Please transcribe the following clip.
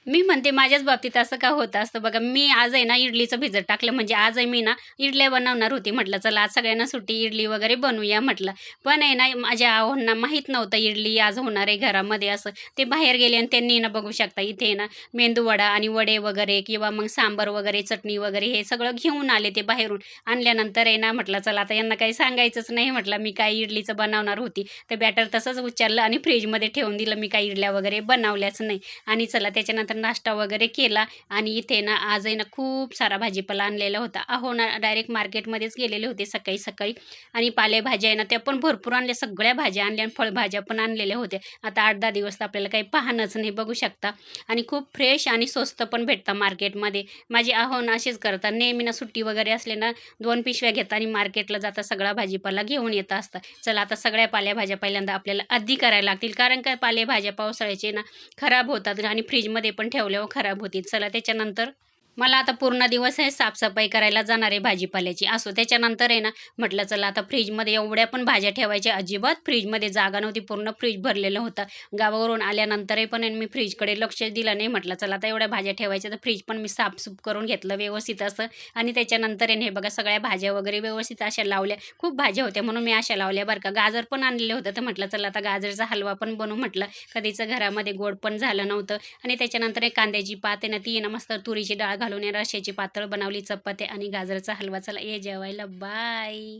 मी म्हणते माझ्याच बाबतीत असं का होत असतं बघा. मी आज आहे ना इडलीचं भिजत टाकलं, म्हणजे आज आहे मी ना इडल्या बनवणार होती. म्हटलं चला आज सगळ्यांना सुट्टी, इडली वगैरे बनवूया म्हटलं. पण आहे ना माझ्या आहोंना माहीत नव्हतं इडली आज होणार आहे घरामध्ये असं. ते बाहेर गेले आणि त्यांनी ना बघू शकता इथे आहे ना मेंदूवडा आणि वडे वगैरे किंवा मग सांबार वगैरे, चटणी वगैरे हे सगळं घेऊन आले ते बाहेरून. आणल्यानंतर आहे ना म्हटलं चला आता यांना काही सांगायचंच नाही, म्हटलं मी काय इडलीचं बनवणार होती. ते बॅटर तसंच उचललं आणि फ्रिजमध्ये ठेवून दिलं. मी काही इडल्या वगैरे बनवल्याच नाही. आणि चला त्याच्यानंतर नाश्ता वगैरे केला आणि इथे ना आज आहे ना खूप सारा भाजीपाला आणलेला होता. अहो ना डायरेक्ट मार्केटमध्येच गेलेले होते सकाळी सकाळी आणि पालेभाज्या आहे ना त्या पण भरपूर आणल्या. सगळ्या भाज्या आणल्या आणि फळभाज्या पण आणलेल्या होत्या. आता 8-10 दिवस तर आपल्याला काही पाहणंच नाही बघू शकता. आणि खूप फ्रेश आणि स्वस्त पण भेटतं मार्केटमध्ये. माझी अहो ना अशीच करतात. नेहमी ना सुट्टी वगैरे असले ना 2 पिशव्या घेतात आणि मार्केटला जाता सगळा भाजीपाला घेऊन येत असतात. चला आता सगळ्या पालेभाज्या पहिल्यांदा आपल्याला आधी करायला लागतील. कारण काय पालेभाज्या पावसाळ्याचे ना खराब होतात आणि फ्रीजमध्ये पण ठेवल्यावर खराब होतील. चला त्याच्यानंतर मला आता पूर्ण दिवस आहे साफसफाई करायला जाणार आहे भाजीपाल्याची. असो त्याच्यानंतर आहे ना म्हटलं चला आता फ्रीजमध्ये एवढ्या पण भाज्या ठेवायच्या, अजिबात फ्रीजमध्ये जागा नव्हती. पूर्ण फ्रीज भरलेलं होतं. गावावरून आल्यानंतरही पण आहे मी फ्रीजकडे लक्ष दिलं नाही. म्हटलं चला आता एवढ्या भाज्या ठेवायच्या तर फ्रीज पण मी साफसूफ करून घेतलं व्यवस्थित असं. आणि त्याच्यानंतर आहे ना हे बघा सगळ्या भाज्या वगैरे व्यवस्थित अशा लावल्या. खूप भाज्या होत्या म्हणून मी अशा लावल्या बरं का. गाजर पण आणलेलं होतं तर म्हटलं चला आता गाजरचा हलवा पण बनवू म्हटलं. कधीचं घरामध्ये गोड पण झालं नव्हतं. आणि त्याच्यानंतर एक कांद्याची पात आहे ना ती आहे ना मस्त तुरीची डाळ घालून आहे रश्याची पातळ बनवली, चपात्या आणि गाजराचा हलवा. चला ये जेवायला. बाय.